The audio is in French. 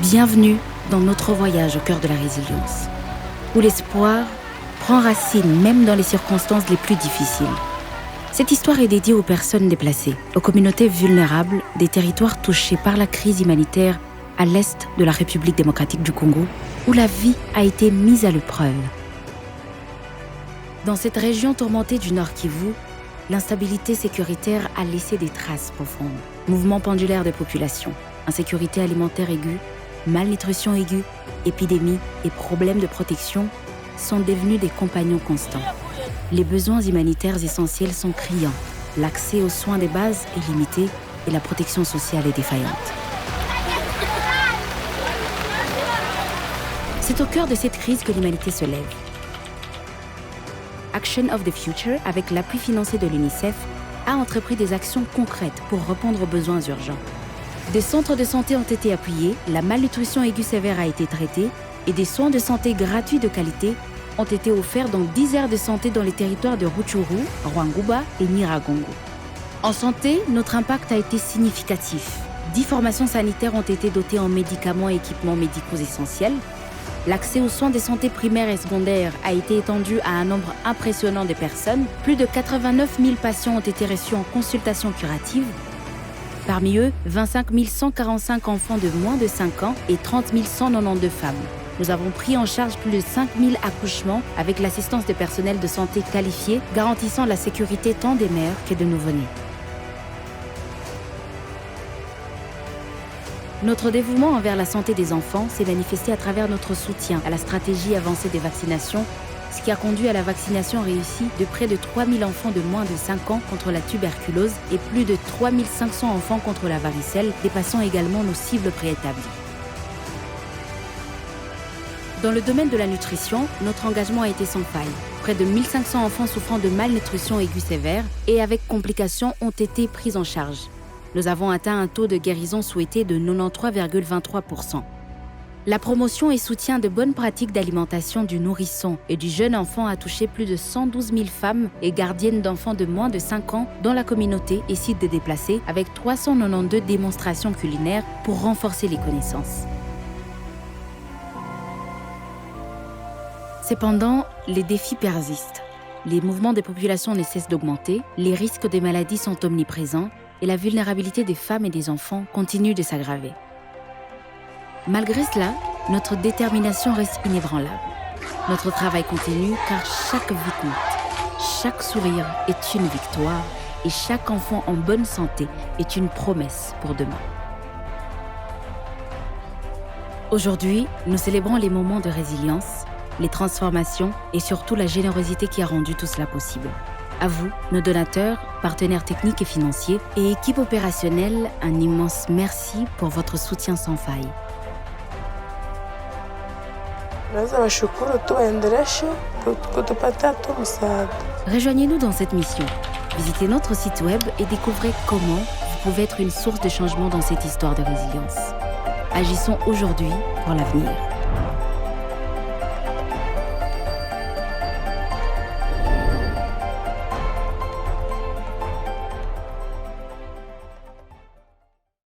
Bienvenue dans notre voyage au cœur de la résilience, où l'espoir prend racine même dans les circonstances les plus difficiles. Cette histoire est dédiée aux personnes déplacées, aux communautés vulnérables des territoires touchés par la crise humanitaire à l'est de la République démocratique du Congo, où la vie a été mise à l'épreuve. Dans cette région tourmentée du Nord Kivu, l'instabilité sécuritaire a laissé des traces profondes. Mouvements pendulaires de population, insécurité alimentaire aiguë, malnutrition aiguë, épidémies et problèmes de protection sont devenus des compagnons constants. Les besoins humanitaires essentiels sont criants, l'accès aux soins de base est limité et la protection sociale est défaillante. C'est au cœur de cette crise que l'humanité se lève. Action of the Future, avec l'appui financier de l'UNICEF, a entrepris des actions concrètes pour répondre aux besoins urgents. Des centres de santé ont été appuyés, la malnutrition aiguë sévère a été traitée et des soins de santé gratuits de qualité ont été offerts dans 10 aires de santé dans les territoires de Rutshuru, Rwanguba et Nyiragongo. En santé, notre impact a été significatif. 10 formations sanitaires ont été dotées en médicaments et équipements médicaux essentiels. L'accès aux soins de santé primaires et secondaires a été étendu à un nombre impressionnant de personnes. Plus de 89 000 patients ont été reçus en consultation curative. Parmi eux, 25 145 enfants de moins de 5 ans et 30 192 femmes. Nous avons pris en charge plus de 5 000 accouchements avec l'assistance de personnels de santé qualifiés, garantissant la sécurité tant des mères que de nouveau-nés. Notre dévouement envers la santé des enfants s'est manifesté à travers notre soutien à la stratégie avancée des vaccinations, ce qui a conduit à la vaccination réussie de près de 3 000 enfants de moins de 5 ans contre la tuberculose et plus de 3 500 enfants contre la varicelle, dépassant également nos cibles préétablies. Dans le domaine de la nutrition, notre engagement a été sans faille. Près de 1 500 enfants souffrant de malnutrition aiguë sévère et avec complications ont été pris en charge. Nous avons atteint un taux de guérison souhaité de 93,23%. La promotion et soutien de bonnes pratiques d'alimentation du nourrisson et du jeune enfant a touché plus de 112 000 femmes et gardiennes d'enfants de moins de 5 ans dans la communauté et sites de déplacés avec 392 démonstrations culinaires pour renforcer les connaissances. Cependant, les défis persistent. Les mouvements de population ne cessent d'augmenter, les risques des maladies sont omniprésents et la vulnérabilité des femmes et des enfants continue de s'aggraver. Malgré cela, notre détermination reste inébranlable. Notre travail continue car chaque vie compte. Chaque sourire est une victoire et chaque enfant en bonne santé est une promesse pour demain. Aujourd'hui, nous célébrons les moments de résilience, les transformations et surtout la générosité qui a rendu tout cela possible. À vous, nos donateurs, partenaires techniques et financiers et équipe opérationnelle, un immense merci pour votre soutien sans faille. Rejoignez-nous dans cette mission. Visitez notre site web et découvrez comment vous pouvez être une source de changement dans cette histoire de résilience. Agissons aujourd'hui pour l'avenir.